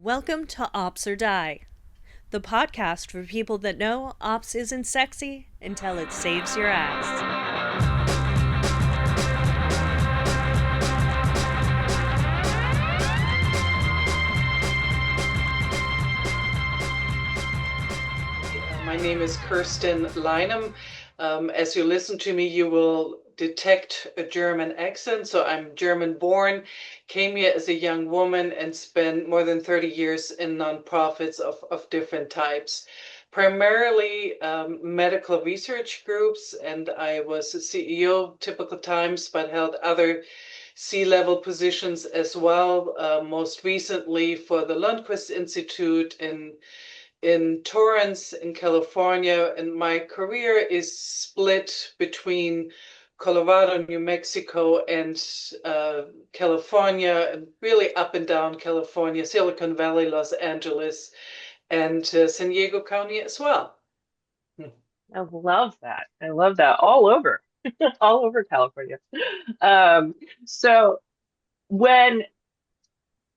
Welcome to Ops or Die, the podcast for people that know ops isn't sexy until it saves your ass. My name is Kerstin Lynam. As you listen to me, you will detect a German accent. So I'm German born, came here as a young woman and spent more than 30 years in nonprofits of different types, primarily medical research groups. And I was a CEO typical times, but held other C-level positions as well, most recently for the Lundquist Institute in Torrance in California, and my career is split between Colorado, New Mexico, and California, and really up and down California, Silicon Valley, Los Angeles, and San Diego County as well. I love that. I love that. All over, all over California. So when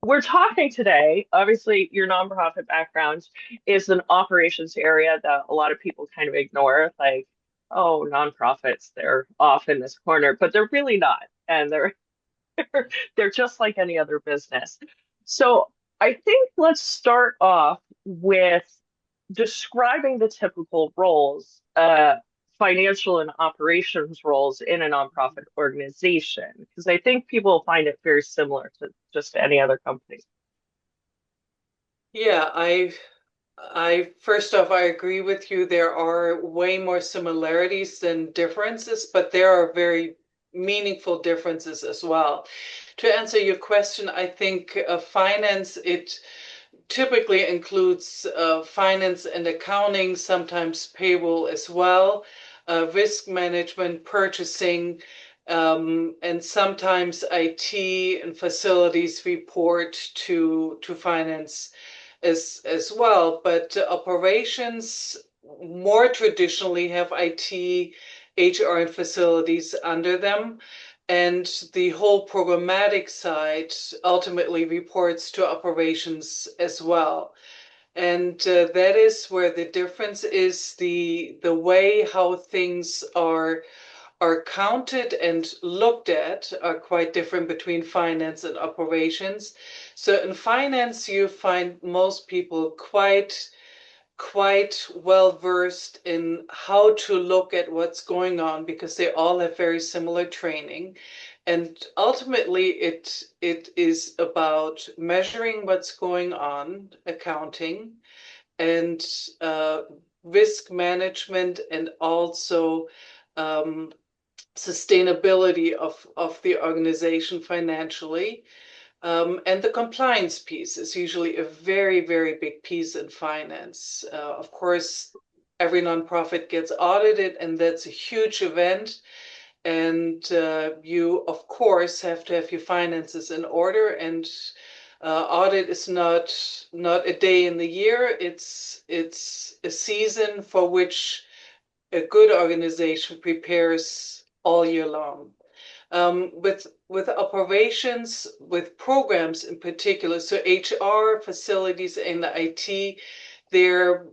we're talking today, obviously your nonprofit background is an operations area that a lot of people kind of ignore. Like, oh, nonprofits, they're off in this corner, but they're really not. And they're just like any other business. So I think let's start off with describing the typical roles, financial and operations roles in a nonprofit organization, because I think people find it very similar to just any other company. Yeah, I first off, I agree with you. There are way more similarities than differences, but there are very meaningful differences as well. To answer your question, I think finance, it typically includes finance and accounting, sometimes payroll as well, risk management, purchasing, and sometimes IT and facilities report to finance as well. But operations more traditionally have IT, HR, and facilities under them. And the whole programmatic side ultimately reports to operations as well. And that is where the difference is. The way how things are counted and looked at are quite different between finance and operations. So in finance, you find most people quite well versed in how to look at what's going on because they all have very similar training. And ultimately, it is about measuring what's going on, accounting, and risk management, and also sustainability of the organization financially. And the compliance piece is usually a very, very big piece in finance. Of course, every nonprofit gets audited, and that's a huge event. And you, of course, have to have your finances in order. And audit is not a day in the year. It's a season for which a good organization prepares all year long. With operations, with programs in particular, so HR, facilities, and IT, they're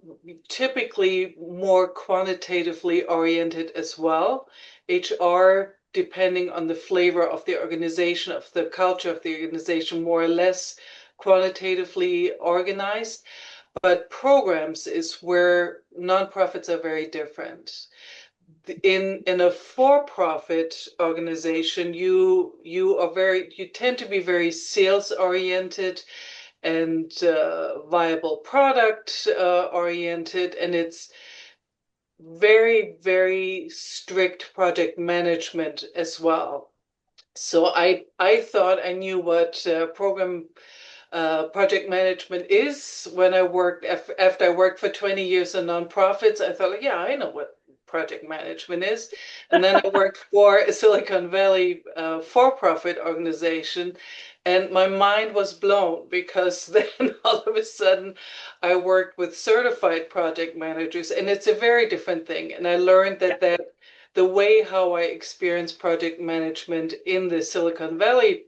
typically more quantitatively oriented as well. HR, depending on the flavor of the organization, of the culture of the organization, more or less quantitatively organized. But programs is where nonprofits are very different. In a for-profit organization, you tend to be very sales oriented and viable product oriented, and it's very, very strict project management as well. So I thought I knew what project management is when I worked after I worked for 20 years in nonprofits. I thought, yeah, I know what project management is. And then I worked for a Silicon Valley for-profit organization, and my mind was blown because then all of a sudden I worked with certified project managers, and it's a very different thing. And I learned that the way how I experienced project management in the Silicon Valley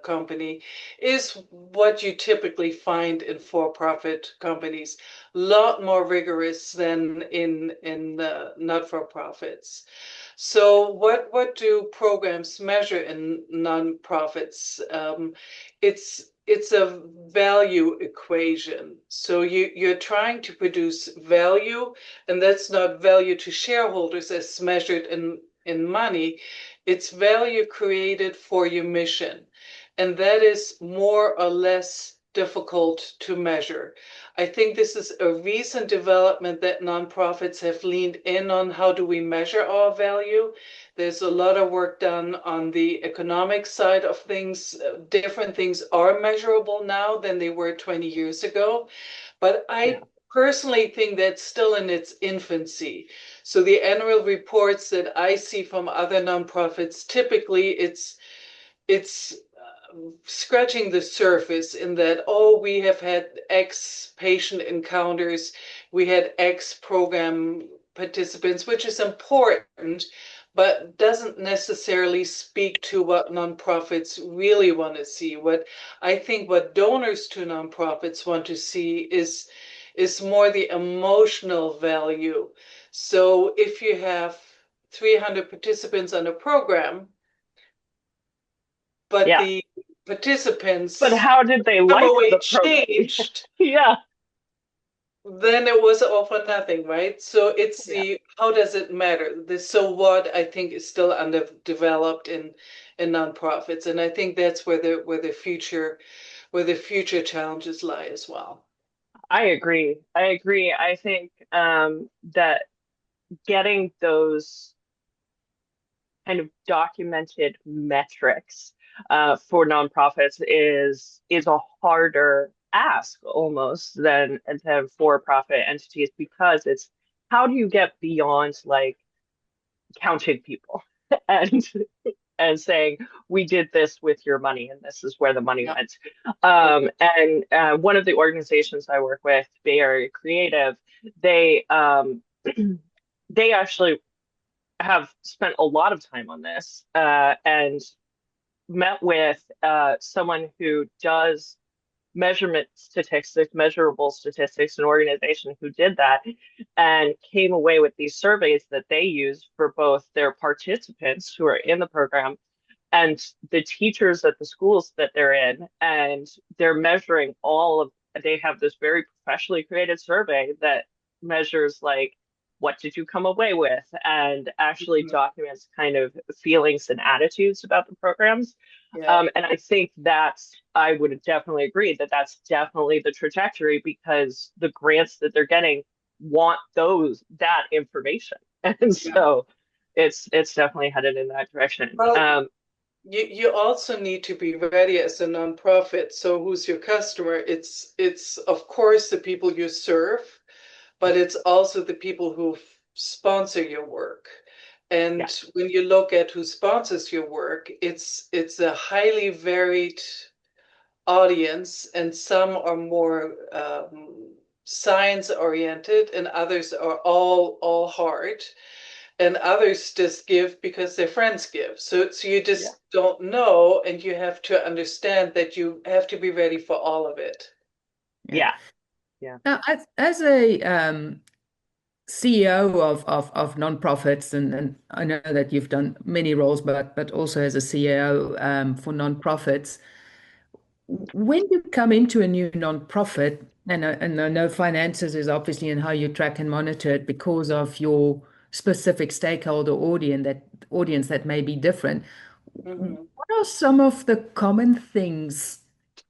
company is what you typically find in for-profit companies, a lot more rigorous than in not-for-profits. So what do programs measure in nonprofits? It's a value equation. So you're trying to produce value, and that's not value to shareholders as measured in money. It's value created for your mission. And that is more or less difficult to measure. I think this is a recent development that nonprofits have leaned in on. How do we measure our value? There's a lot of work done on the economic side of things. Different things are measurable now than they were 20 years ago. But I personally think that's still in its infancy. So the annual reports that I see from other nonprofits, typically it's scratching the surface in that, oh, we have had X patient encounters, we had X program participants, which is important, but doesn't necessarily speak to what nonprofits really want to see. What I think what donors to nonprofits want to see is more the emotional value. So if you have 300 participants on a program, but the participants but how did they like the program? changed, Yeah, then it was all for nothing, right? So it's the how does it matter? The so what, I think, is still underdeveloped in nonprofits, and I think that's where the future challenges lie as well. I agree. I think that getting those kind of documented metrics for nonprofits is a harder ask almost than for-profit entities, because it's how do you get beyond like counting people and saying we did this with your money and this is where the money went. And one of the organizations I work with, Bay Area Creative, they they actually have spent a lot of time on this and met with someone who does measurable statistics, an organization who did that, and came away with these surveys that they use for both their participants who are in the program and the teachers at the schools that they're in. And they're measuring they have this very professionally created survey that measures like, what did you come away with? And actually documents kind of feelings and attitudes about the programs. And I think I would definitely agree that that's definitely the trajectory, because the grants that they're getting want that information. And so it's definitely headed in that direction. Well, you also need to be ready as a nonprofit. So who's your customer? It's of course the people you serve, but it's also the people who sponsor your work. And when you look at who sponsors your work, it's a highly varied audience, and some are more science oriented, and others are all heart, and others just give because their friends give. So you just don't know, and you have to understand that you have to be ready for all of it. Yeah. Now, as a CEO of nonprofits, and I know that you've done many roles, but also as a CEO for nonprofits, when you come into a new nonprofit, and I know finances is obviously in how you track and monitor it because of your specific stakeholder audience that may be different. What are some of the common things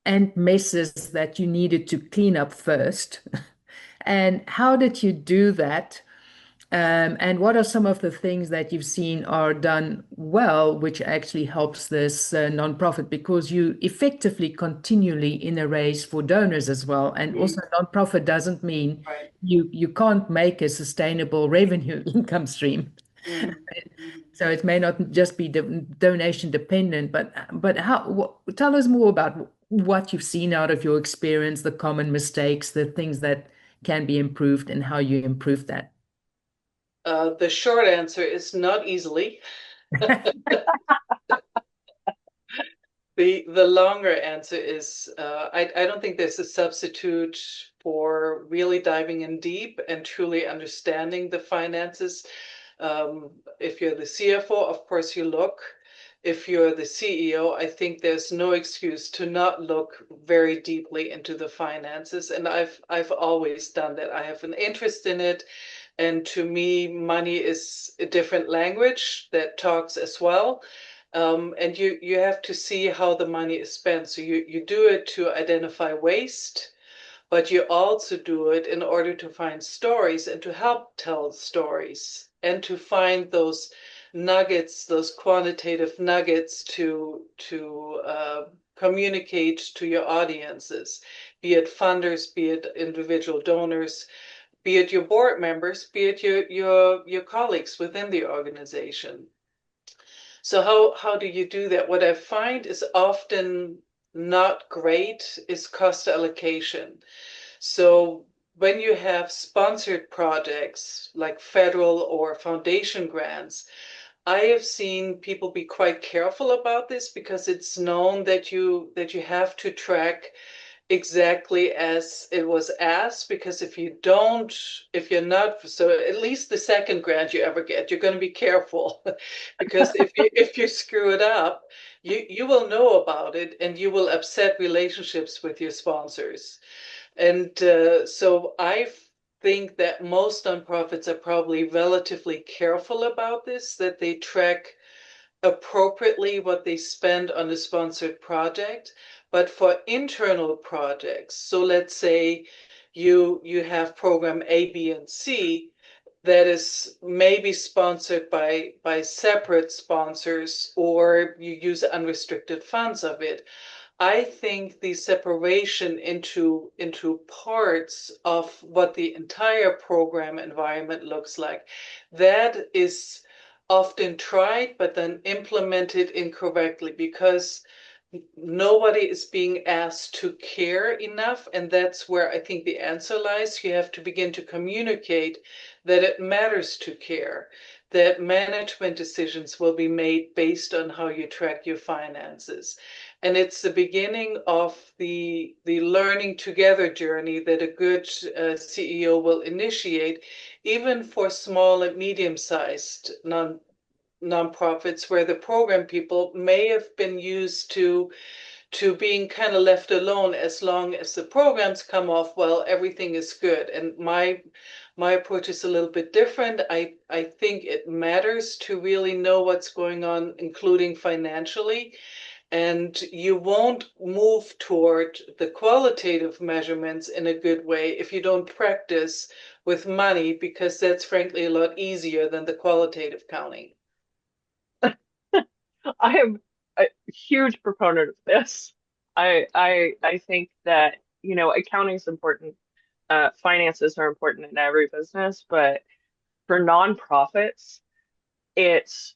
and messes that you needed to clean up first? And how did you do that? And what are some of the things that you've seen are done well, which actually helps this nonprofit, because you effectively continually in a race for donors as well. And also nonprofit doesn't mean you can't make a sustainable revenue income stream. So it may not just be donation dependent, but tell us more about what you've seen out of your experience, the common mistakes, the things that can be improved, and how you improve that. The short answer is not easily. The longer answer is I don't think there's a substitute for really diving in deep and truly understanding the finances. If you're the CFO, of course you look. If you're the CEO, I think there's no excuse to not look very deeply into the finances. And I've always done that. I have an interest in it. And to me, money is a different language that talks as well. And you have to see how the money is spent. So you do it to identify waste, but you also do it in order to find stories and to help tell stories and to find those nuggets, those quantitative nuggets to communicate to your audiences, be it funders, be it individual donors, be it your board members, be it your colleagues within the organization. So how do you do that? What I find is often not great is cost allocation. So when you have sponsored projects like federal or foundation grants, I have seen people be quite careful about this because it's known that you have to track exactly as it was asked, because if you don't, if you're not, so at least the second grant you ever get, you're going to be careful because if you screw it up, you will know about it and you will upset relationships with your sponsors. And so I think that most nonprofits are probably relatively careful about this, that they track appropriately what they spend on a sponsored project. But for internal projects, so let's say you have program A, B, and C that is maybe sponsored by separate sponsors, or you use unrestricted funds of it. I think the separation into parts of what the entire program environment looks like, that is often tried, but then implemented incorrectly because nobody is being asked to care enough. And that's where I think the answer lies. You have to begin to communicate that it matters to care, that management decisions will be made based on how you track your finances. And it's the beginning of the learning together journey that a good CEO will initiate, even for small and medium-sized nonprofits, where the program people may have been used to being kind of left alone. As long as the programs come off well, everything is good. And my approach is a little bit different. I think it matters to really know what's going on, including financially. And you won't move toward the qualitative measurements in a good way if you don't practice with money, because that's frankly a lot easier than the qualitative counting. I am a huge proponent of this. I think that, accounting is important. Finances are important in every business, but for nonprofits, it's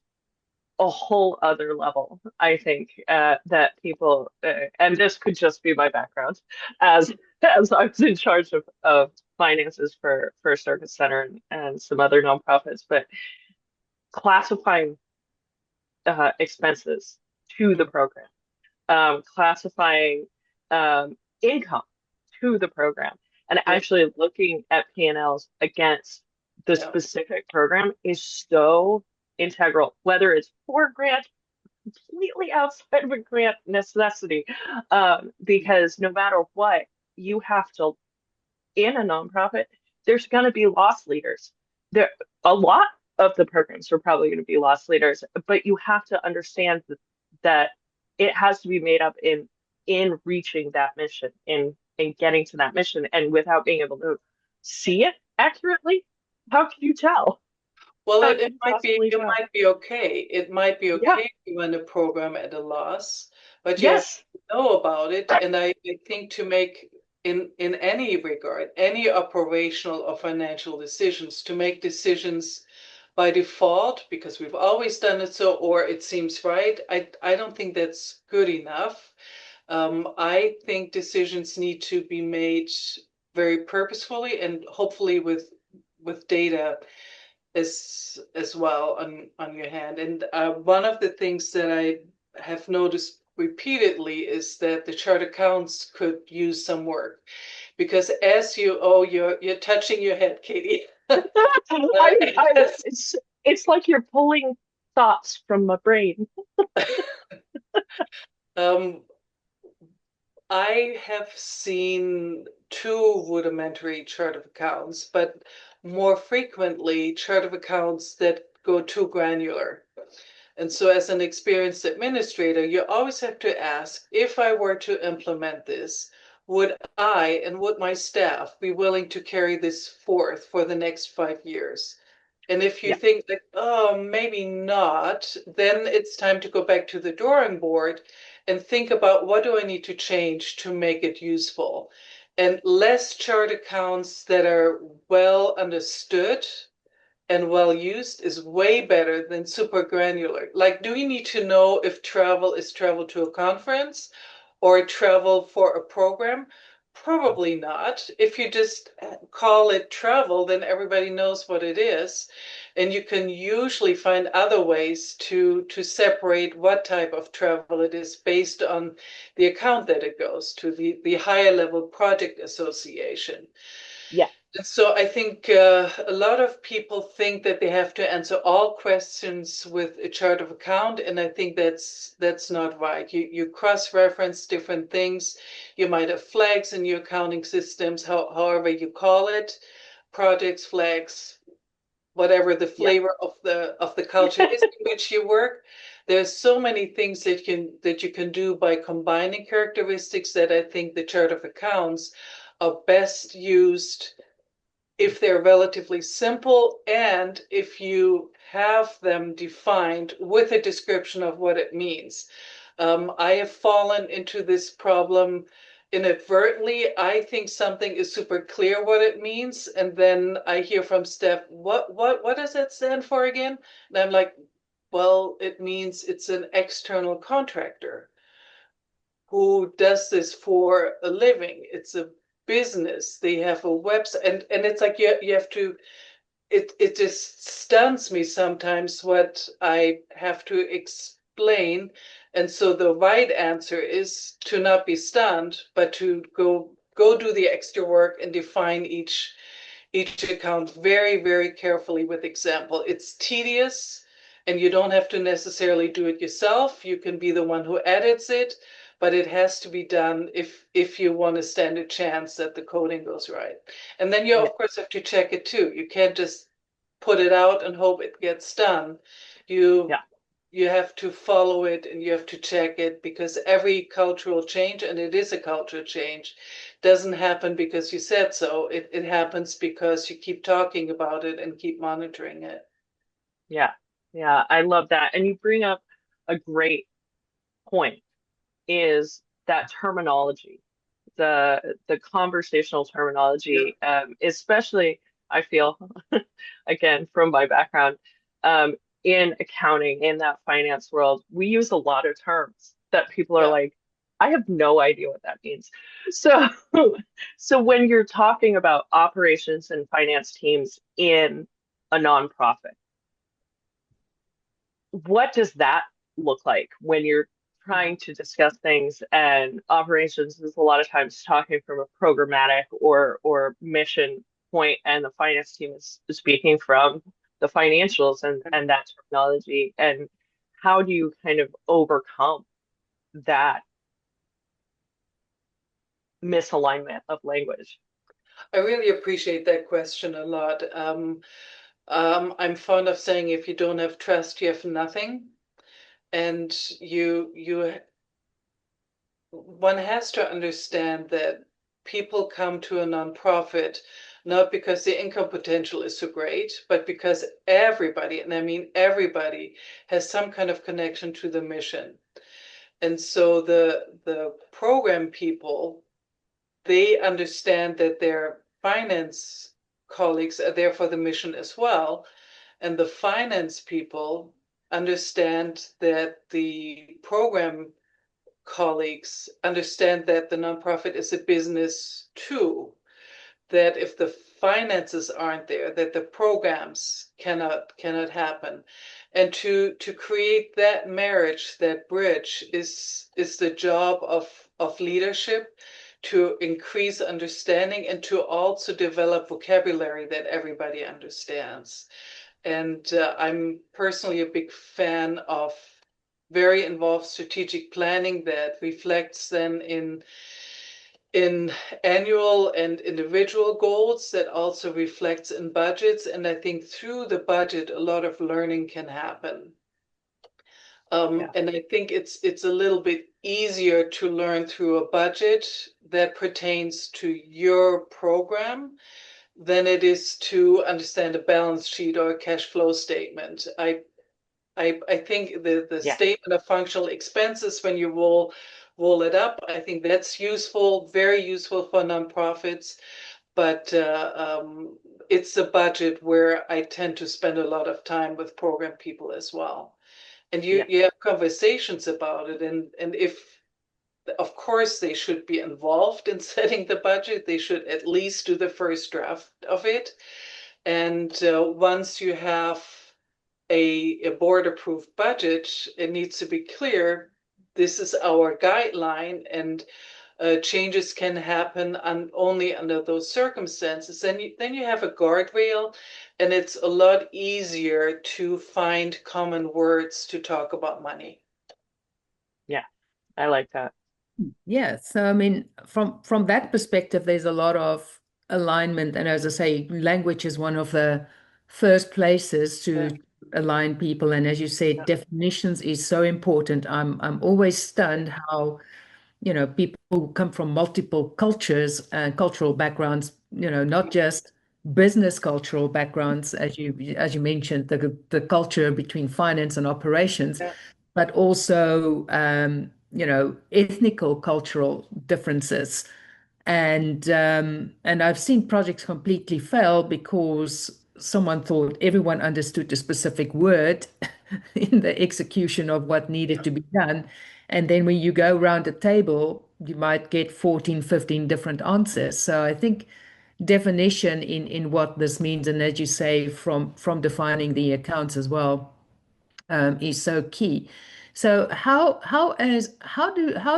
a whole other level. I think that people, and this could just be my background, as as I was in charge of finances for Circus Center and some other nonprofits, but classifying expenses to the program, classifying income to the program, and Yeah. actually looking at P&Ls against the Yeah. specific program is so integral, whether it's for grant, completely outside of a grant necessity, because no matter what, you have to, in a nonprofit, there's going to be loss leaders. There, a lot of the programs are probably going to be loss leaders, but you have to understand that it has to be made up in reaching that mission, in getting to that mission, and without being able to see it accurately, how can you tell? Well, How it, can it you might be possibly it tell? might be okay. It might be Yeah. okay to run a program at a loss, but you have Yes. to know about it. And I think to make in any regard, any operational or financial decisions, to make decisions by default because we've always done it so, or it seems right, I don't think that's good enough. I think decisions need to be made very purposefully and hopefully with data as well on your hand. And one of the things that I have noticed repeatedly is that the chart accounts could use some work, because as you're touching your head, Katie. It's like you're pulling thoughts from my brain. Um, I have seen two rudimentary chart of accounts, but more frequently chart of accounts that go too granular. And so as an experienced administrator, you always have to ask, if I were to implement this, would I and would my staff be willing to carry this forth for the next 5 years? And if you Yeah. think that, oh, maybe not, then it's time to go back to the drawing board and think about, what do I need to change to make it useful? And less chart accounts that are well understood and well used is way better than super granular. Like, do we need to know if travel is travel to a conference or travel for a program? Probably not. If you just call it travel, then everybody knows what it is. And you can usually find other ways to separate what type of travel it is based on the account that it goes to, the higher level project association. Yeah. So I think a lot of people think that they have to answer all questions with a chart of account, and I think that's not right. You cross-reference different things. You might have flags in your accounting systems, however you call it, projects, flags, whatever the Yeah. flavor of the culture is in which you work. There's so many things that you can do by combining characteristics, that I think the chart of accounts are best used if they're relatively simple, and if you have them defined with a description of what it means. I have fallen into this problem inadvertently. I think something is super clear what it means, and then I hear from staff, what does that stand for again? And I'm like, well, it means it's an external contractor who does this for a living. It's a business. They have a website, and it's like you have to. It just stuns me sometimes what I have to explain, and so the right answer is to not be stunned, but to go do the extra work and define each account very, very carefully with example. It's tedious, and you don't have to necessarily do it yourself. You can be the one who edits it, but it has to be done if you want to stand a chance that the coding goes right. And then you, Yeah. of course, have to check it too. You can't just put it out and hope it gets done. You Yeah. you have to follow it and you have to check it, because every cultural change, and it is a cultural change, doesn't happen because you said so. It happens because you keep talking about it and keep monitoring it. Yeah. Yeah. I love that. And you bring up a great point, is that terminology, the conversational Yeah. terminology, especially I feel, again, from my background, in accounting, in that finance world, we use a lot of terms that people are Yeah. like, I have no idea what that means. So, so when you're talking about operations and finance teams in a nonprofit, what does that look like when you're trying to discuss things, and operations is a lot of times talking from a programmatic or mission point, and the finance team is speaking from the financials and that terminology, and how do you kind of overcome that misalignment of language? I really appreciate that question a lot. I'm fond of saying, if you don't have trust, you have nothing. And one has to understand that people come to a nonprofit not because the income potential is so great, but because everybody, and I mean everybody, has some kind of connection to the mission. And so the program people, they understand that their finance colleagues are there for the mission as well. And the finance people understand that the program colleagues understand that the nonprofit is a business too, that if the finances aren't there, that the programs cannot happen. And to create that marriage, that bridge, is the job of leadership, to increase understanding and to also develop vocabulary that everybody understands. And I'm personally a big fan of very involved strategic planning that reflects then in annual and individual goals, that also reflects in budgets. And I think through the budget, a lot of learning can happen. And I think it's a little bit easier to learn through a budget that pertains to your program than it is to understand a balance sheet or a cash flow statement. I think the statement of functional expenses, when you roll it up, I think that's useful, very useful for nonprofits. But it's a budget where I tend to spend a lot of time with program people as well. And you have conversations about it. And if, of course, they should be involved in setting the budget, they should at least do the first draft of it. And once you have a board-approved budget, it needs to be clear, this is our guideline, and changes can happen only under those circumstances. Then you have a guardrail, and it's a lot easier to find common words to talk about money. Yeah, I like that. Yeah, so I mean, from that perspective, there's a lot of alignment, and as I say, language is one of the first places to align people. And as you said, definitions is so important. I'm always stunned how, people who come from multiple cultures and cultural backgrounds, not just business cultural backgrounds, as you mentioned, the culture between finance and operations, but also ethnical cultural differences. And I've seen projects completely fail because someone thought everyone understood a specific word in the execution of what needed to be done. And then when you go around a table, you might get 14, 15 different answers. So I think definition in what this means, and as you say, from defining the accounts as well, is so key. So how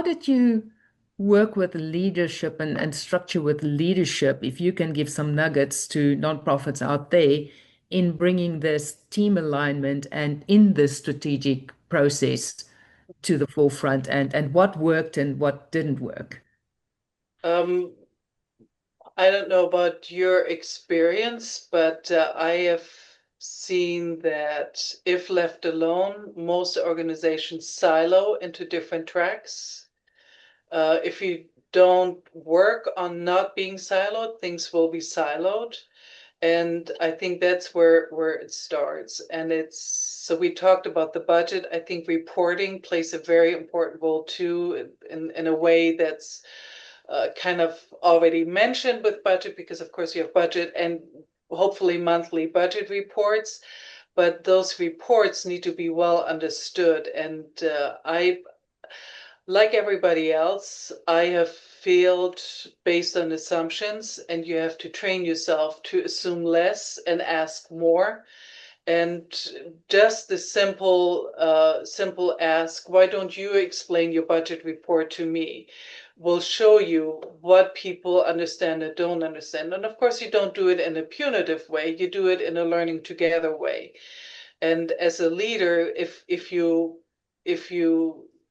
did you work with leadership and structure with leadership, if you can give some nuggets to nonprofits out there in bringing this team alignment and in this strategic process to the forefront, and what worked and what didn't work? I don't know about your experience, but I have seen that if left alone, most organizations silo into different tracks. If you don't work on not being siloed, things will be siloed. And I think that's where it starts. And so we talked about the budget. I think reporting plays a very important role too, in a way that's kind of already mentioned with budget, because of course you have budget and hopefully monthly budget reports, but those reports need to be well understood. And like everybody else, I have failed based on assumptions, and you have to train yourself to assume less and ask more. And just the simple ask, why don't you explain your budget report to me, will show you what people understand and don't understand. And of course, you don't do it in a punitive way, you do it in a learning together way. And as a leader, if you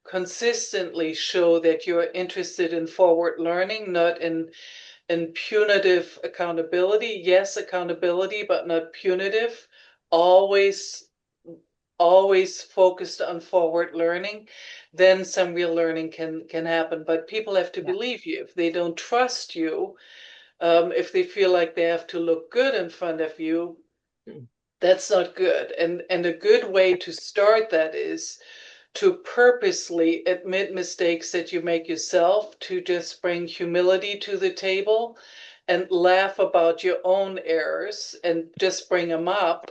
consistently show that you're interested in forward learning, not in punitive accountability. Yes, accountability, but not punitive. Always focused on forward learning, then some real learning can happen. But people have to believe you. If they don't trust you, if they feel like they have to look good in front of you, that's not good. And a good way to start that is to purposely admit mistakes that you make yourself, to just bring humility to the table and laugh about your own errors and just bring them up,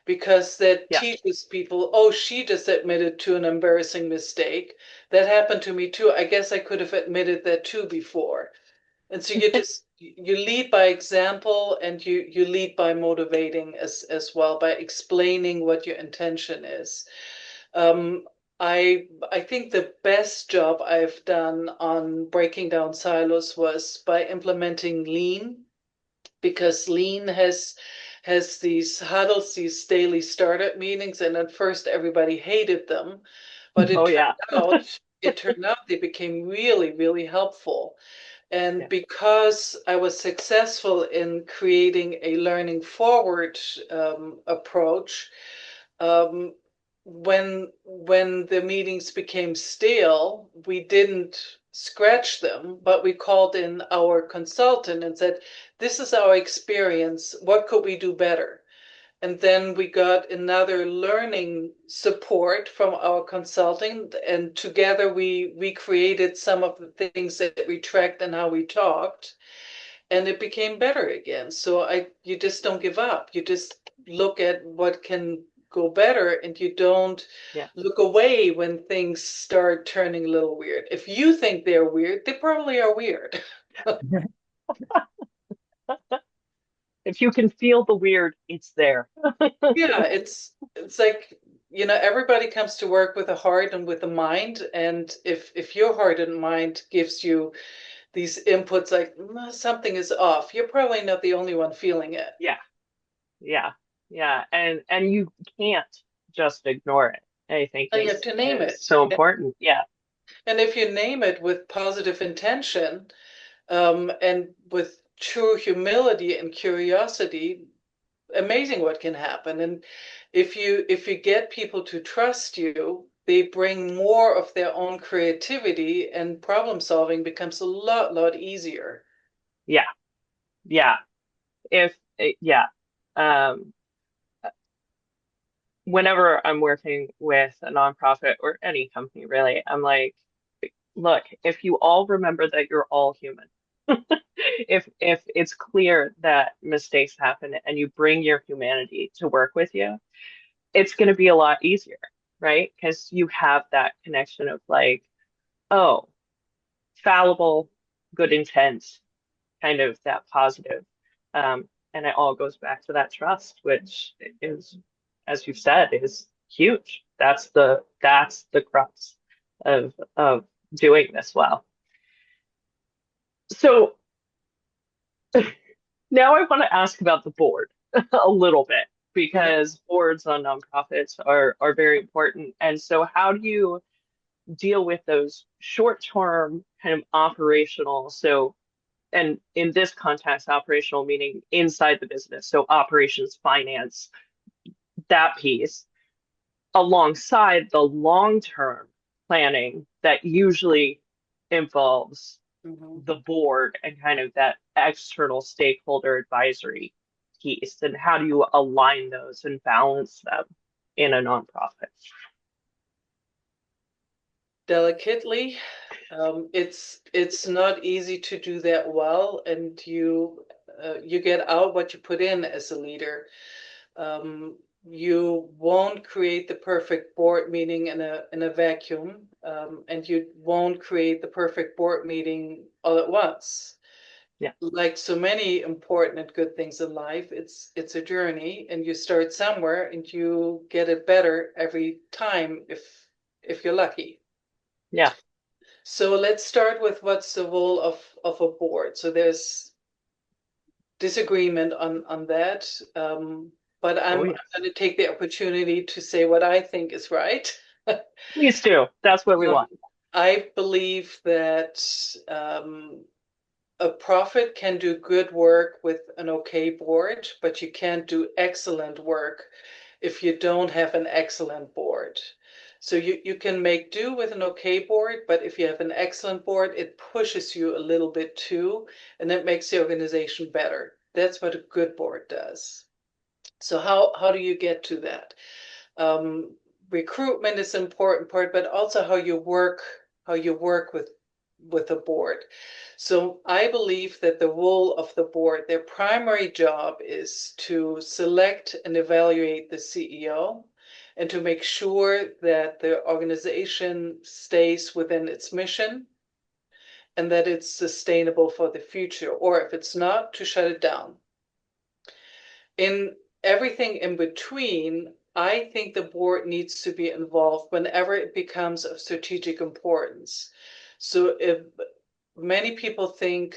because that teaches people, oh, she just admitted to an embarrassing mistake. That happened to me too. I guess I could have admitted that too before. And so you lead by example, and you lead by motivating as well, by explaining what your intention is. I think the best job I've done on breaking down silos was by implementing lean, because lean has these huddles, these daily startup meetings, and at first everybody hated them, but Oh yeah. it turned out they became really, really helpful. And Yeah. because I was successful in creating a learning forward approach, um, when the meetings became stale, we didn't scratch them, but we called in our consultant and said, "This is our experience. What could we do better?" And then we got another learning support from our consulting, and together we created some of the things that we tracked and how we talked, and it became better again. So you just don't give up. You just look at what can go better, and you don't Yeah. look away when things start turning a little weird. If you think they're weird, they probably are weird. If you can feel the weird, it's there. Yeah, it's like, everybody comes to work with a heart and with a mind, and if your heart and mind gives you these inputs like, something is off, you're probably not the only one feeling it. Yeah. Yeah. Yeah. And you can't just ignore it. I think And you have to name is it. so important. Yeah. And if you name it with positive intention, and with true humility and curiosity, amazing what can happen. And if you get people to trust you, they bring more of their own creativity, and problem solving becomes a lot easier. Yeah. Yeah. Yeah. Um, Whenever I'm working with a nonprofit or any company, really, I'm like, look, if you all remember that you're all human, if it's clear that mistakes happen and you bring your humanity to work with you, it's going to be a lot easier, right? Because you have that connection of like, oh, fallible, good intent, kind of that positive. And it all goes back to that trust, which is, as you said, is huge. That's the crux of doing this well. So now I want to ask about the board a little bit, because boards on nonprofits are very important. And so how do you deal with those short-term kind of operational, so and in this context, operational meaning inside the business, so operations, finance, that piece, alongside the long-term planning that usually involves the board and kind of that external stakeholder advisory piece, and how do you align those and balance them in a nonprofit? Delicately. It's not easy to do that well, and you get out what you put in as a leader. You won't create the perfect board meeting in a vacuum, and you won't create the perfect board meeting all at once. Yeah. Like so many important and good things in life, it's a journey, and you start somewhere and you get it better every time if you're lucky. Yeah. So let's start with what's the role of a board. So there's disagreement on that, but I'm Yes. going to take the opportunity to say what I think is right. Please do. That's what we want. I believe that a prophet can do good work with an okay board, but you can't do excellent work if you don't have an excellent board. So you can make do with an okay board, but if you have an excellent board, it pushes you a little bit too, and it makes the organization better. That's what a good board does. So how do you get to that? Recruitment is an important part, but also how you work with the board. So I believe that the role of the board, their primary job is to select and evaluate the CEO, and to make sure that the organization stays within its mission, and that it's sustainable for the future, or if it's not, to shut it down. In everything in between, I think the board needs to be involved whenever it becomes of strategic importance. So if many people think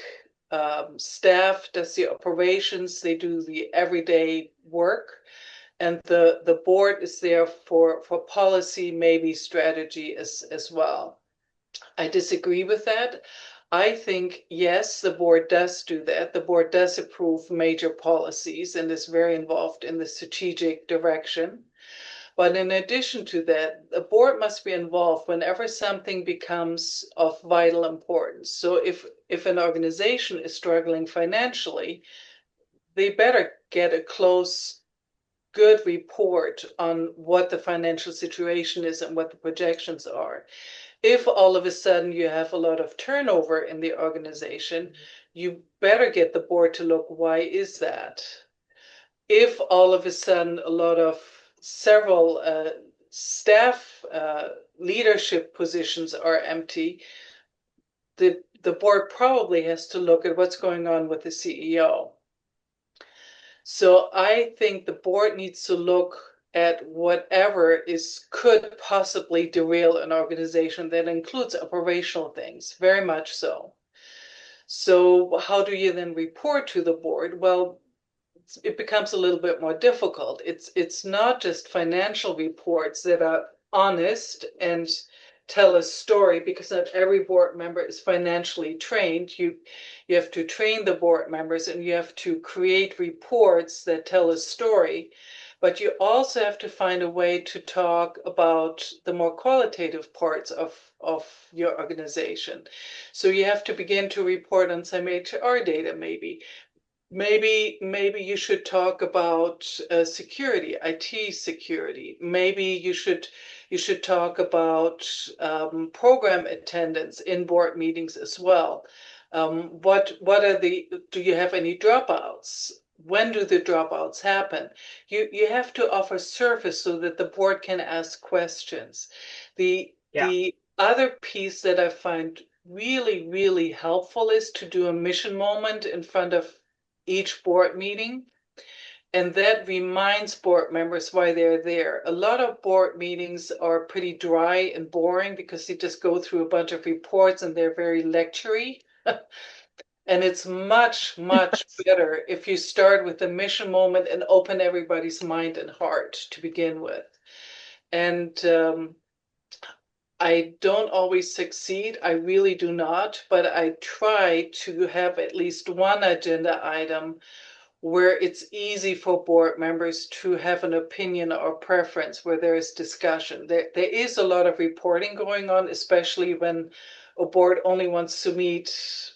staff does the operations, they do the everyday work, and the board is there for policy, maybe strategy as well. I disagree with that. I think, yes, the board does do that. The board does approve major policies and is very involved in the strategic direction. But in addition to that, the board must be involved whenever something becomes of vital importance. So if an organization is struggling financially, they better get a close, good report on what the financial situation is and what the projections are. If all of a sudden you have a lot of turnover in the organization, you better get the board to look, why is that? If all of a sudden a lot of several staff leadership positions are empty, the board probably has to look at what's going on with the CEO. So I think the board needs to look at whatever could possibly derail an organization. That includes operational things, very much so. So how do you then report to the board? Well, it becomes a little bit more difficult. It's not just financial reports that are honest and tell a story, because not every board member is financially trained. You have to train the board members, and you have to create reports that tell a story. But you also have to find a way to talk about the more qualitative parts of your organization. So you have to begin to report on some HR data, maybe. Maybe you should talk about security, IT security. Maybe you should talk about program attendance in board meetings as well. What are do you have any dropouts? When do the dropouts happen? You have to offer service so that the board can ask questions. The other piece that I find really, really helpful is to do a mission moment in front of each board meeting, and that reminds board members why they're there. A lot of board meetings are pretty dry and boring because you just go through a bunch of reports and they're very lectury. And it's much, much better if you start with the mission moment and open everybody's mind and heart to begin with. And I don't always succeed. I really do not, but I try to have at least one agenda item where it's easy for board members to have an opinion or preference, where there is discussion. There is a lot of reporting going on, especially when a board only wants to meet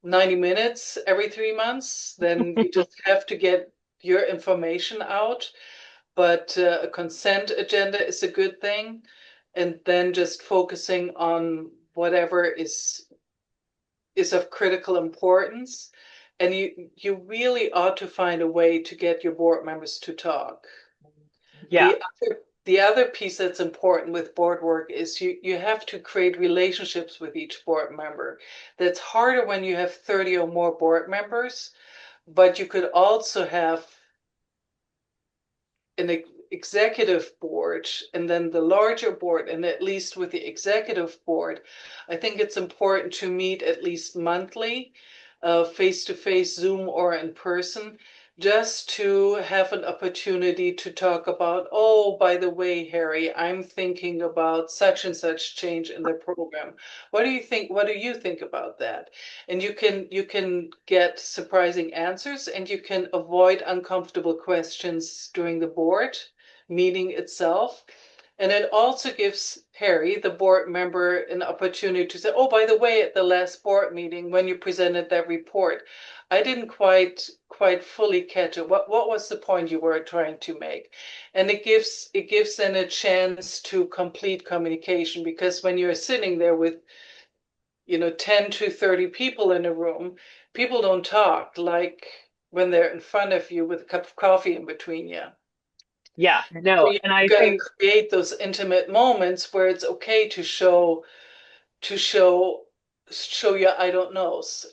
90 minutes every 3 months. Then you just have to get your information out. But a consent agenda is a good thing. And then just focusing on whatever is of critical importance. And you really ought to find a way to get your board members to talk. Yeah. The other piece that's important with board work is you have to create relationships with each board member. That's harder when you have 30 or more board members, but you could also have an executive board and then the larger board. And at least with the executive board, I think it's important to meet at least monthly, face-to-face, Zoom or in person, just to have an opportunity to talk about, oh, by the way, Harry, I'm thinking about such and such change in the program. What do you think? What do you think about that? And you can get surprising answers, and you can avoid uncomfortable questions during the board meeting itself. And it also gives Harry, the board member, an opportunity to say, oh, by the way, at the last board meeting, when you presented that report, I didn't quite fully catch it. What was the point you were trying to make? And it gives them a chance to complete communication, because when you're sitting there with 10 to 30 people in a room, people don't talk like when they're in front of you with a cup of coffee in between you. Yeah, no, So and I you've got to think create those intimate moments where it's okay to show show you I don't knows.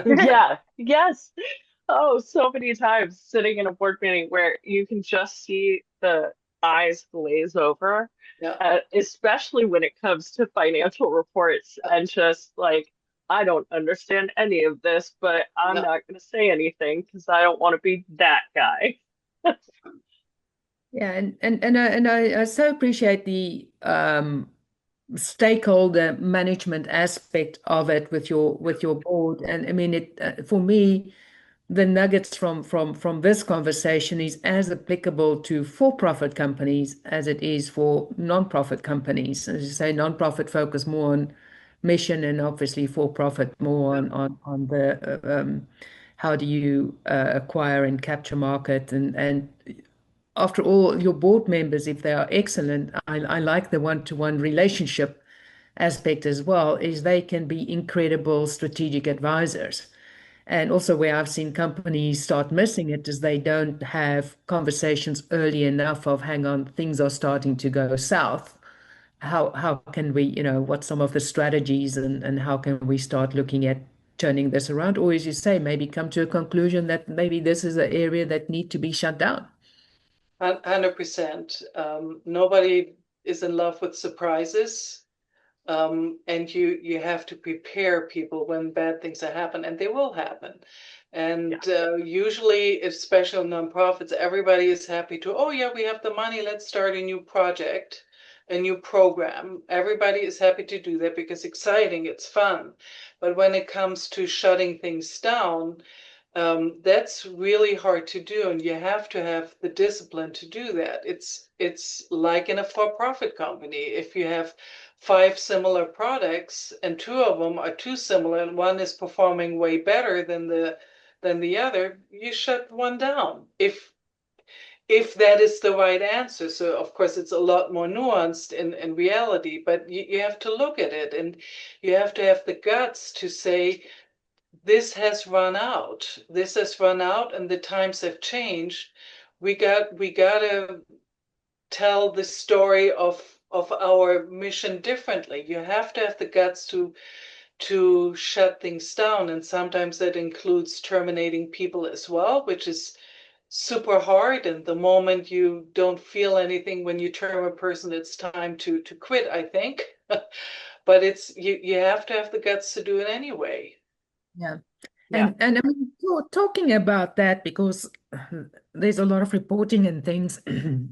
Yeah, yes. Oh, so many times sitting in a board meeting where you can just see the eyes glaze over, Yeah. especially when it comes to financial reports and just like, I don't understand any of this, but I'm Yeah. not going to say anything because I don't want to be that guy. Yeah, and I so appreciate the stakeholder management aspect of it with your board. And I mean, it for me, the nuggets from this conversation is as applicable to for-profit companies as it is for non-profit companies. As you say, non-profit focus more on mission, and obviously for-profit more Yeah. on the how do you acquire and capture market, and after all, your board members, if they are excellent, I like the one-to-one relationship aspect as well, is they can be incredible strategic advisors. And also where I've seen companies start missing it is they don't have conversations early enough of, hang on, things are starting to go south. How can we, what's some of the strategies, and how can we start looking at turning this around? Or as you say, maybe come to a conclusion that maybe this is an area that need to be shut down. 100%. Nobody is in love with surprises. And you have to prepare people when bad things happen, and they will happen. Yeah. And usually, especially nonprofits, everybody is happy to, oh yeah, we have the money, let's start a new project, a new program. Everybody is happy to do that because it's exciting, it's fun. But when it comes to shutting things down, that's really hard to do, and you have to have the discipline to do that. It's like in a for-profit company. If you have 5 similar products and 2 of them are too similar, and one is performing way better than the other, you shut one down. If that is the right answer. So of course it's a lot more nuanced in reality, but you have to look at it, and you have to have the guts to say, this has run out. This has run out, and the times have changed. We gotta tell the story of our mission differently. You have to have the guts to shut things down, and sometimes that includes terminating people as well, which is super hard. And the moment you don't feel anything when you term a person, it's time to quit, I think. But it's you have to have the guts to do it anyway. Yeah. Yeah. And I mean, talking about that, because there's a lot of reporting and things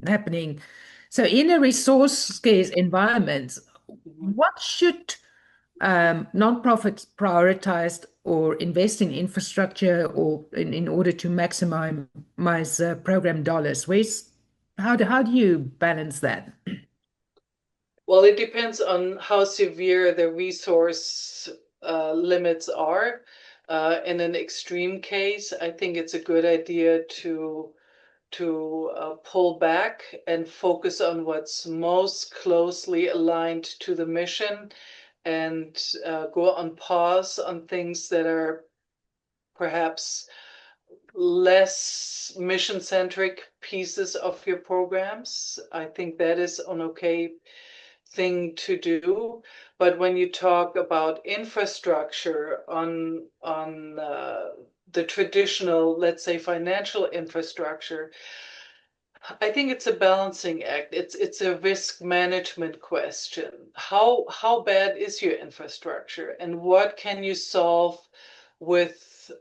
happening. So in a resource scarce environment, Mhm. what should nonprofits prioritize or invest in infrastructure, or in order to maximize program dollars? How do you balance that? Well, it depends on how severe the resource limits are. In an extreme case, I think it's a good idea to pull back and focus on what's most closely aligned to the mission, and go on pause on things that are perhaps less mission-centric pieces of your programs. I think that is an okay thing to do. But when you talk about infrastructure on the traditional, let's say, financial infrastructure, I think it's a balancing act. It's a risk management question. How bad is your infrastructure, and what can you solve with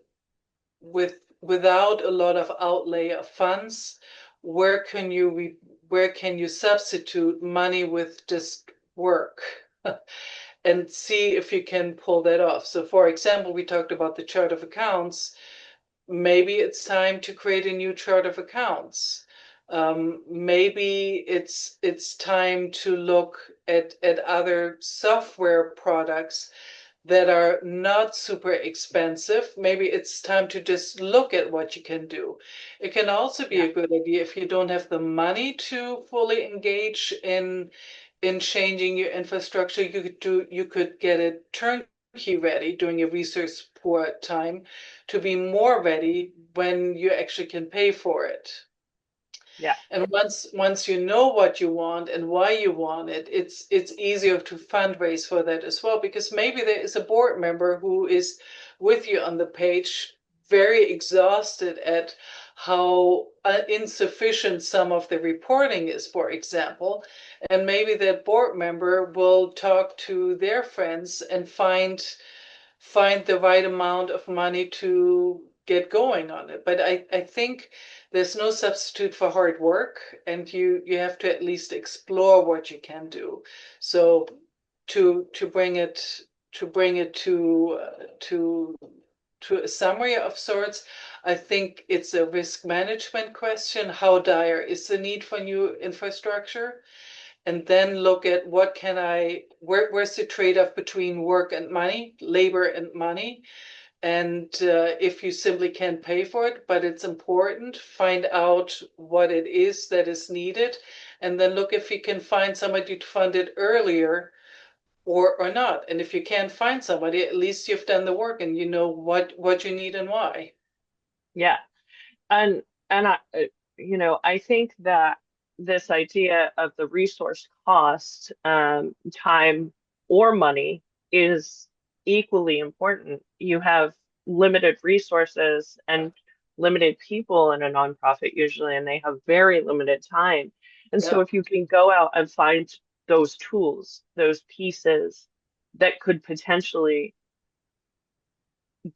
without a lot of outlay of funds? Where can you substitute money with just work? And see if you can pull that off. So for example, we talked about the chart of accounts. Maybe it's time to create a new chart of accounts. Maybe it's time to look at other software products that are not super expensive. Maybe it's time to just look at what you can do. It can also be Yeah. a good idea, if you don't have the money to fully engage in changing your infrastructure, you could get it turnkey ready during a research support time to be more ready when you actually can pay for it. Yeah. And once you know what you want and why you want it, it's easier to fundraise for that as well, because maybe there is a board member who is with you on the page, very exhausted at how insufficient some of the reporting is, for example. And maybe that board member will talk to their friends and find the right amount of money to get going on it. But I think there's no substitute for hard work, and you have to at least explore what you can do. So to bring it to a summary of sorts, I think it's a risk management question. How dire is the need for new infrastructure? And then look at where's the trade-off between work and money, labor and money. And if you simply can't pay for it, but it's important, find out what it is that is needed, and then look if you can find somebody to fund it earlier or not. And if you can't find somebody, at least you've done the work and you know what you need and why. Yeah. And I, I think that this idea of the resource cost, time or money, is equally important. You have limited resources and limited people in a nonprofit usually, and they have very limited time. And so Yeah. if you can go out and find those tools, those pieces that could potentially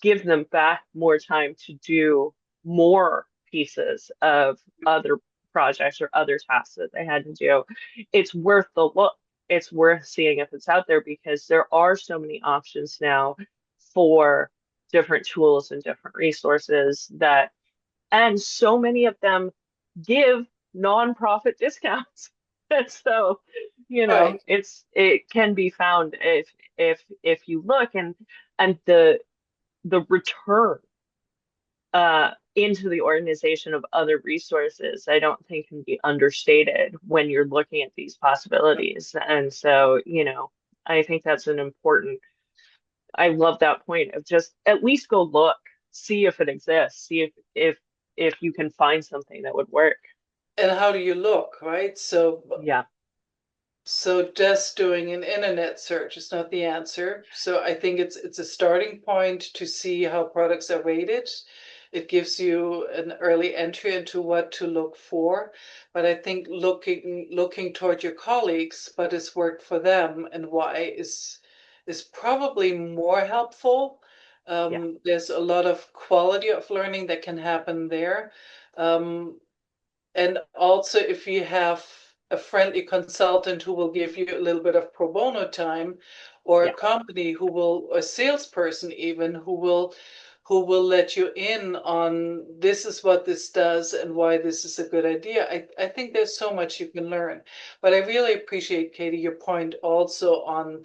give them back more time to do more pieces of other projects or other tasks that they had to do, it's worth the look. It's worth seeing if it's out there, because there are so many options now for different tools and different resources and so many of them give nonprofit discounts. And so, Right. it can be found if you look, and the return into the organization of other resources, I don't think can be understated when you're looking at these possibilities. And so, I think that's an important, I love that point of just at least go look, see if it exists, see if you can find something that would work. And how do you look, right? Yeah. So just doing an internet search is not the answer. So I think it's a starting point to see how products are rated. It gives you an early entry into what to look for. But I think looking toward your colleagues, what has worked for them and why is probably more helpful. Yeah. There's a lot of quality of learning that can happen there. Um, and also, if you have a friendly consultant who will give you a little bit of pro bono time, or a Yeah. company a salesperson even, who will let you in on this is what this does and why this is a good idea. I think there's so much you can learn. But I really appreciate, Katie, your point also on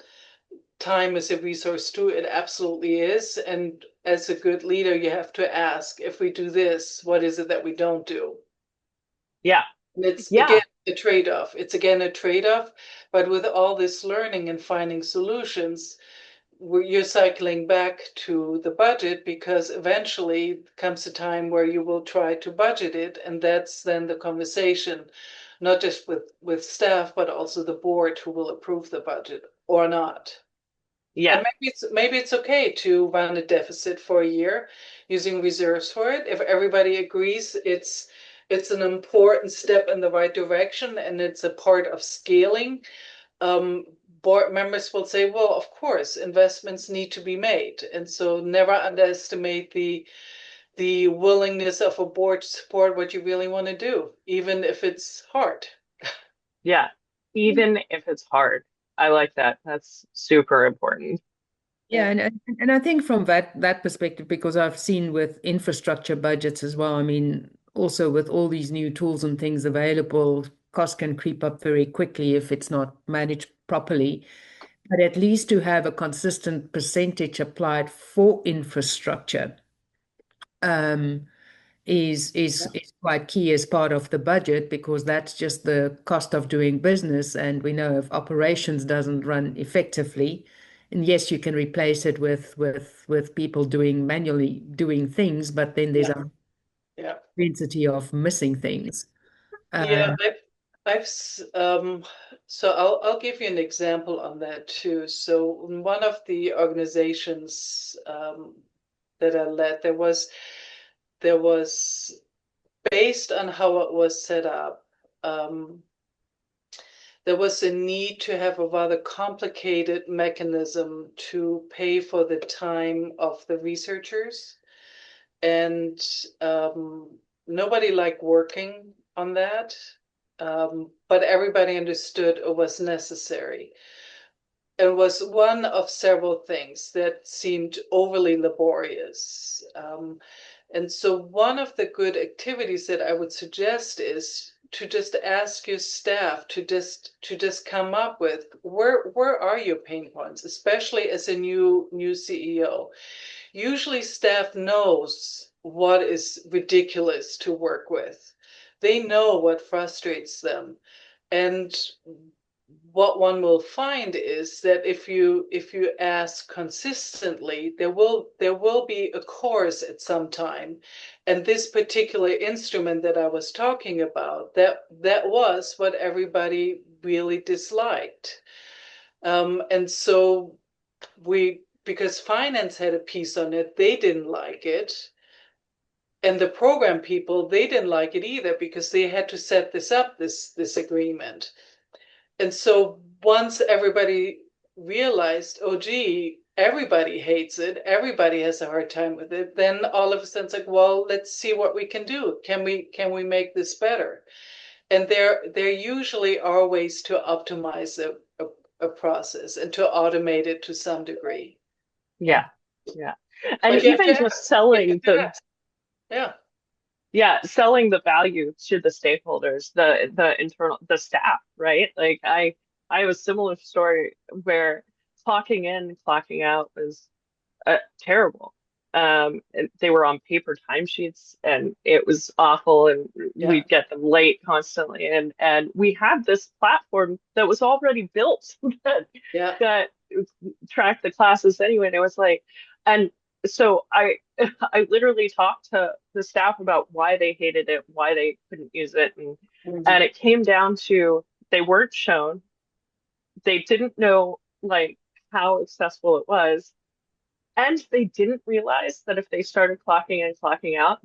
time as a resource too. It absolutely is. And as a good leader, you have to ask, if we do this, what is it that we don't do? Yeah. And it's Yeah. again a trade-off. It's again a trade-off, but with all this learning and finding solutions, you're cycling back to the budget, because eventually comes a time where you will try to budget it, and that's then the conversation, not just with staff, but also the board who will approve the budget or not. Yeah. And maybe it's okay to run a deficit for a year using reserves for it. If everybody agrees it's an important step in the right direction and it's a part of scaling, board members will say, well, of course, investments need to be made. And so never underestimate the willingness of a board to support what you really want to do, even if it's hard. Yeah. Even if it's hard. I like that. That's super important. Yeah, Yeah. and I think from that perspective, because I've seen with infrastructure budgets as well, I mean, also with all these new tools and things available, costs can creep up very quickly if it's not managed properly. But at least to have a consistent percentage applied for infrastructure um, is quite key as part of the budget, because that's just the cost of doing business. And we know if operations doesn't run effectively, and yes, you can replace it with people doing manually doing things, but then there's Yeah. a Yeah. density of missing things. Yeah, so I'll give you an example on that too. So in one of the organizations that I led, there was based on how it was set up, um, there was a need to have a rather complicated mechanism to pay for the time of the researchers. And nobody liked working on that, but everybody understood it was necessary. It was one of several things that seemed overly laborious. And so one of the good activities that I would suggest is to just ask your staff to just come up with where are your pain points, especially as a new CEO. Usually staff knows what is ridiculous to work with. They know what frustrates them. And what one will find is that if you ask consistently, there will be a course at some time. And this particular instrument that I was talking about, that was what everybody really disliked. And so because finance had a piece on it, they didn't like it. And the program people, they didn't like it either because they had to set this agreement. And so once everybody realized, oh, gee, everybody hates it, everybody has a hard time with it, then all of a sudden it's like, well, let's see what we can do. Can we make this better? And there usually are ways to optimize a process and to automate it to some degree. Yeah, yeah. And But you have even to just yeah. selling the value to the stakeholders, the staff, right? Like I have a similar story where clocking in, clocking out was terrible. And they were on paper timesheets and it was awful and Yeah. we'd get them late constantly. And we had this platform that was already built that Yeah. that tracked the classes anyway. And it was like, and so I literally talked to the staff about why they hated it, why they couldn't use it, and it came down to they weren't shown, they didn't know like how accessible it was, and they didn't realize that if they started clocking in and clocking out,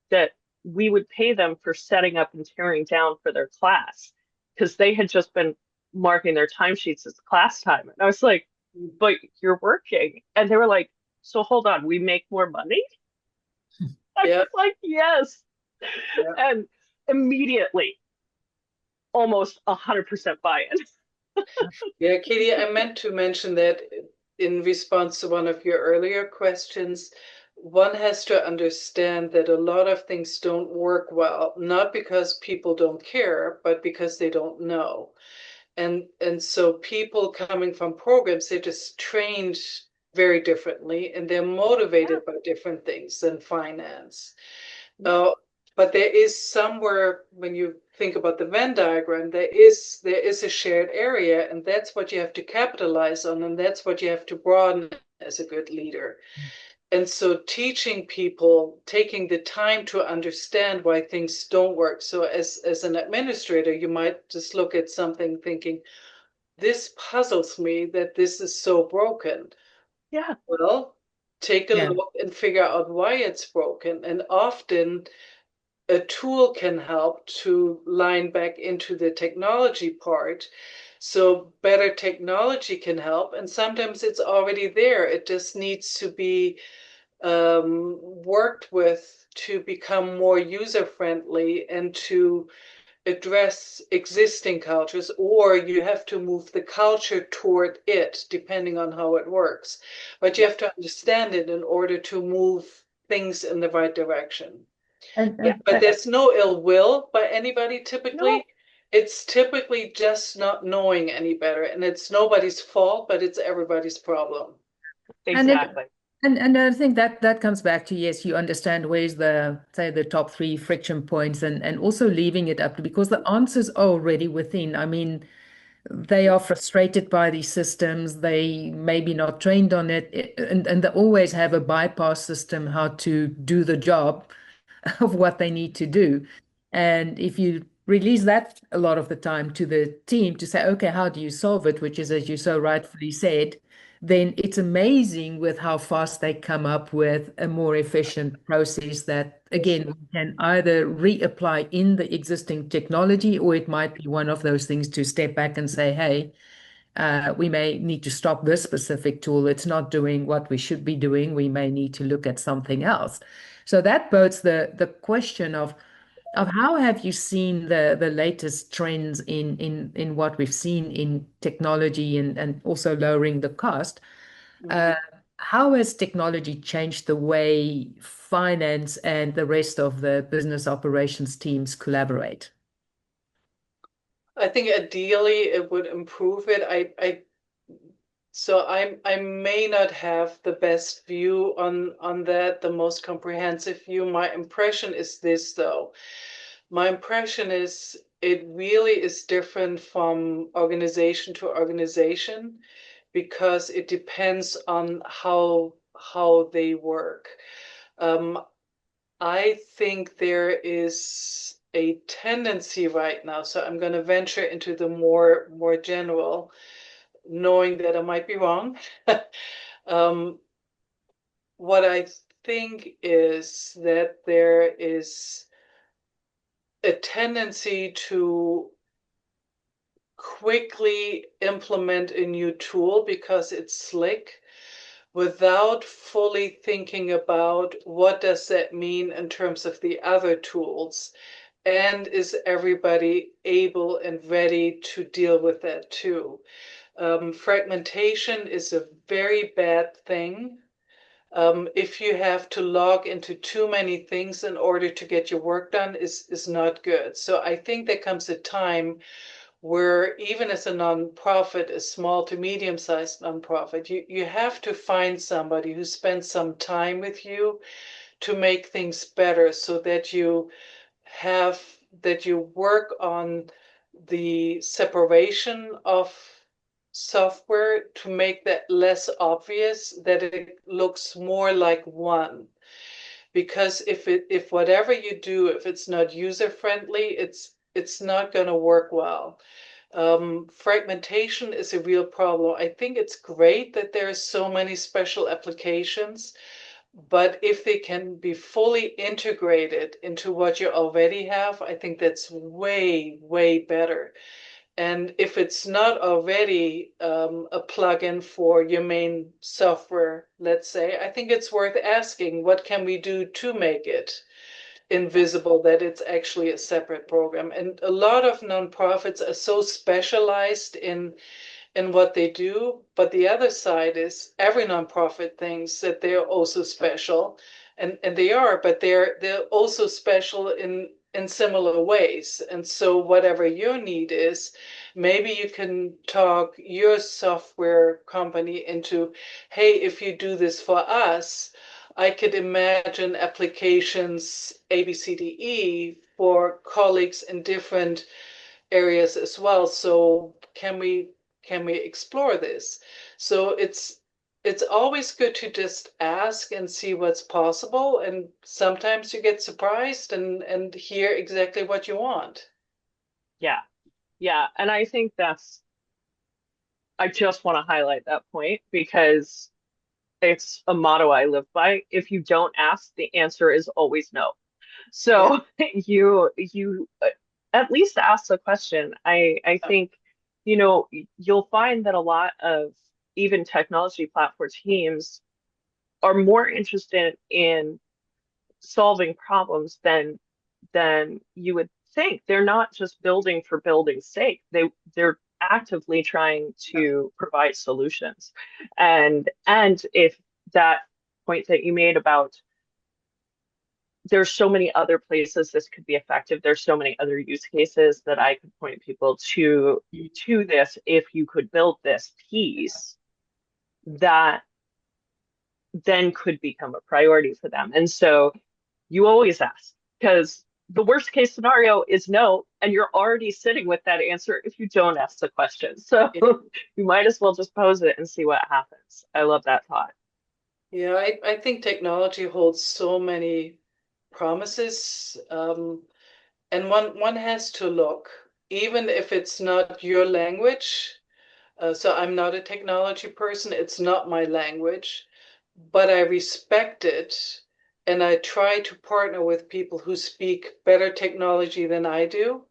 that we would pay them for setting up and tearing down for their class because they had just been marking their timesheets as class time. And I was like, but you're working. And they were like, so hold on, we make more money? I Yeah. was like, yes. Yeah. And immediately, almost 100% buy-in. Yeah, Katie, I meant to mention that in response to one of your earlier questions, one has to understand that a lot of things don't work well, not because people don't care, but because they don't know. And so people coming from programs, they're just trained very differently and they're Yeah. motivated by different things than finance. Uh, but there is somewhere, when you think about the Venn diagram, there is a shared area, and that's what you have to capitalize on, and that's what you have to broaden as a good leader. And so teaching people, taking the time to understand why things don't work. So as an administrator, you might just look at something thinking, this puzzles me that this is so broken. Yeah. Well, take a Yeah. look and figure out why it's broken. And often a tool can help to line back into the technology part. So better technology can help. And sometimes it's already there. It just needs to be worked with to become more user friendly and to address existing cultures, or you have to move the culture toward it, depending on how it works. But you Yeah. have to understand it in order to move things in the right direction. And, Yeah. But there's no ill will by anybody No, typically. It's typically just not knowing any better. And it's nobody's fault, but it's everybody's problem. and it exactly. and I think that that comes back to, yes, you understand where's the, say, the top three friction points, and also leaving it up to, because the answers are already within. I mean, they are frustrated by these systems. They maybe not trained on it, and they always have a bypass system how to do the job of what they need to do. And if you release that a lot of the time to the team to say, okay, how do you solve it? Which is, as you so rightfully said, then it's amazing with how fast they come up with a more efficient process that, again, we can either reapply in the existing technology, or it might be one of those things to step back and say, hey, we may need to stop this specific tool. It's not doing what we should be doing. We may need to look at something else. So that bodes the question of how have you seen the latest trends in what we've seen in technology and also lowering the cost? How has technology changed the way finance and the rest of the business operations teams collaborate? I think ideally it would improve it. I may not have the best view on that, the most comprehensive view. My impression is this, though. My impression is it really is different from organization to organization because it depends on how they work. I think there is a tendency right now, so I'm going to venture into the more general, knowing that I might be wrong. What I think is that there is a tendency to quickly implement a new tool because it's slick without fully thinking about what does that mean in terms of the other tools, and is everybody able and ready to deal with that too. Fragmentation is a very bad thing. If you have to log into too many things in order to get your work done is not good. So I think there comes a time where even as a nonprofit, a small to medium-sized nonprofit, you have to find somebody who spends some time with you to make things better so that you work on the separation of software to make that less obvious, that it looks more like one. Because if whatever you do, if it's not user friendly, it's not going to work well. Fragmentation is a real problem. I think it's great that there are so many special applications, but if they can be fully integrated into what you already have, I think that's way, way better. And if it's not already a plugin for your main software, let's say, I think it's worth asking, what can we do to make it invisible, that it's actually a separate program? And a lot of nonprofits are so specialized in what they do, but the other side is every nonprofit thinks that they're also special, and they are, but they're also special in similar ways. And so whatever your need is, maybe you can talk your software company into, hey, if you do this for us, I could imagine applications A, B, C, D, E for colleagues in different areas as well. So can we explore this? So it's always good to just ask and see what's possible, and sometimes you get surprised and hear exactly what you want. Yeah. Yeah. And I think I just want to highlight that point because it's a motto I live by. If you don't ask, the answer is always no. Yeah. So you at least ask the question. I think, you'll find that a lot of even technology platform teams are more interested in solving problems than you would think. They're not just building for building's sake. They're actively trying to provide solutions. And if that point that you made about there's so many other places this could be effective, there's so many other use cases that I could point people to this, if you could build this piece that then could become a priority for them. And so you always ask, because the worst case scenario is no, and you're already sitting with that answer if you don't ask the question. So you might as well just pose it and see what happens. I love that thought. Yeah, I think technology holds so many promises, And one has to look, even if it's not your language. So I'm not a technology person. It's not my language, but I respect it. And I try to partner with people who speak better technology than I do.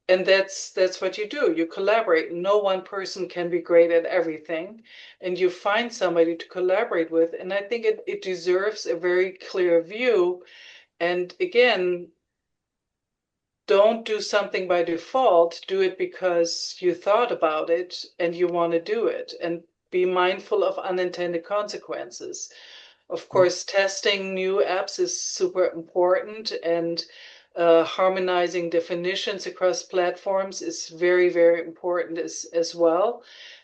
And that's what you do. You collaborate. No one person can be great at everything. And you find somebody to collaborate with. And I think it deserves a very clear view. And again, don't do something by default. Do it because you thought about it and you want to do it. And be mindful of unintended consequences. Of course, testing new apps is super important, and harmonizing definitions across platforms is very, very important as well.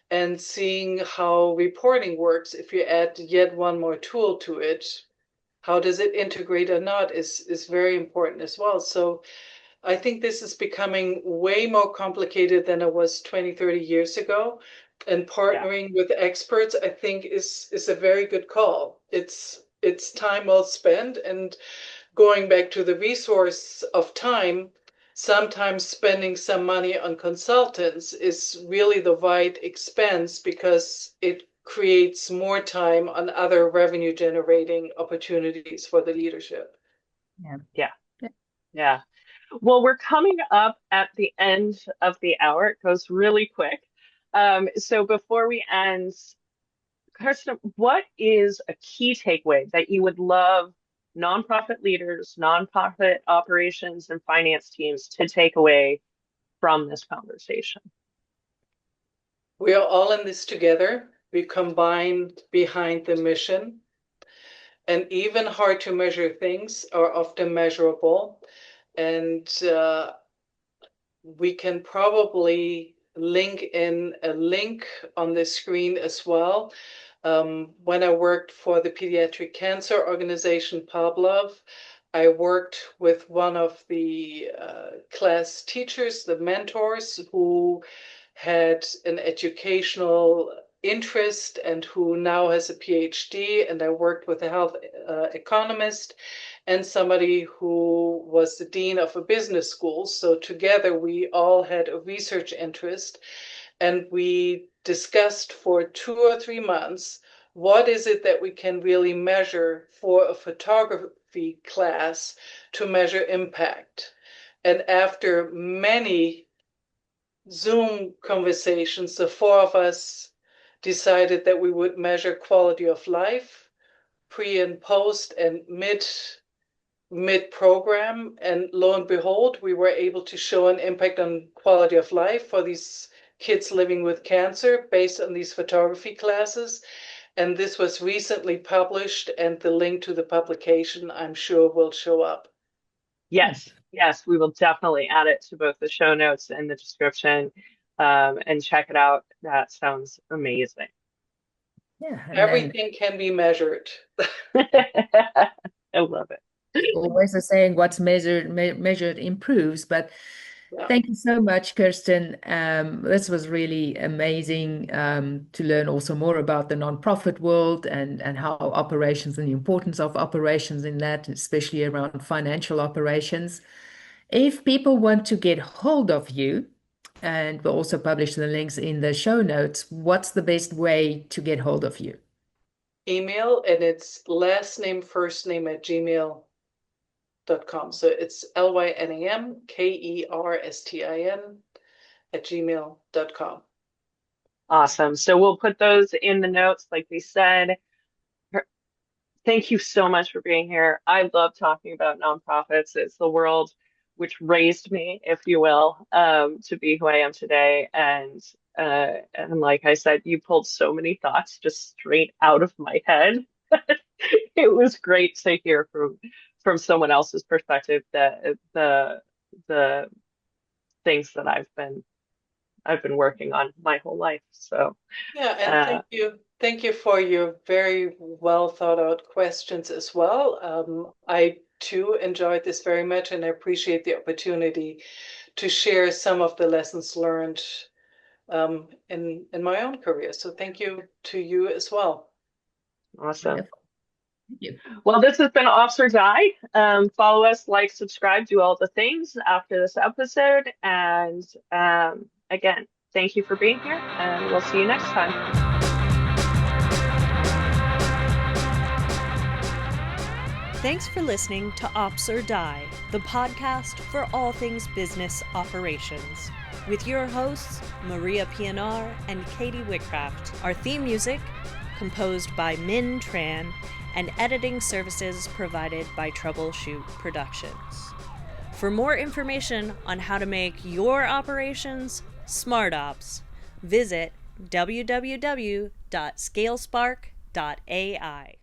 And seeing how reporting works, if you add yet one more tool to it, how does it integrate or not is very important as well. So I think this is becoming way more complicated than it was 20, 30 years ago. And partnering with experts, I think, is a very good call. It's time well spent. And going back to the resource of time, sometimes spending some money on consultants is really the right expense because it creates more time on other revenue generating opportunities for the leadership. Yeah. Yeah. Yeah. Well, we're coming up at the end of the hour. It goes really quick. So before we end, Kerstin, what is a key takeaway that you would love nonprofit leaders, nonprofit operations, and finance teams to take away from this conversation? We are all in this together. We combine behind the mission. And even hard to measure things are often measurable. And we can probably link in a link on the screen as well. When I worked for the pediatric cancer organization, Pavlov, I worked with one of the class teachers, the mentors, who had an educational interest and who now has a PhD. And I worked with a health economist and somebody who was the dean of a business school. So together we all had a research interest, and we discussed for 2 or 3 months what is it that we can really measure for a photography class to measure impact. And after many Zoom conversations, the 4 of us decided that we would measure quality of life, pre and post and mid program, and lo and behold, we were able to show an impact on quality of life for these kids living with cancer based on these photography classes. And this was recently published, and the link to the publication, I'm sure, will show up. Yes, yes, we will definitely add it to both the show notes and the description, and check it out. That sounds amazing. Yeah. Everything can be measured. I love it. Always the saying, what's measured improves. But thank you so much, Kerstin. This was really amazing to learn also more about the nonprofit world and how operations and the importance of operations in that, especially around financial operations. If people want to get hold of you, and we'll also publish the links in the show notes, what's the best way to get hold of you? Email, and it's last name, first name at gmail.com. So it's lynamkerstin@gmail.com. Awesome. So we'll put those in the notes, like we said. Thank you so much for being here. I love talking about nonprofits. It's the world which raised me, if you will, to be who I am today. And like I said, you pulled so many thoughts just straight out of my head. It was great to hear from someone else's perspective the things that I've been working on my whole life. So yeah, and thank you for your very well thought out questions as well. I too enjoyed this very much, and I appreciate the opportunity to share some of the lessons learned in my own career. So thank you to you as well. Awesome. Thank you. Well, this has been Ops or Die. Follow us, like, subscribe, do all the things after this episode. And again, thank you for being here, and we'll see you next time. Thanks for listening to Ops or Die, the podcast for all things business operations, with your hosts, Maria Pienaar and Katie Whitcraft. Our theme music, composed by Min Tran, and editing services provided by Troubleshoot Productions. For more information on how to make your operations smart ops, visit www.scalespark.ai.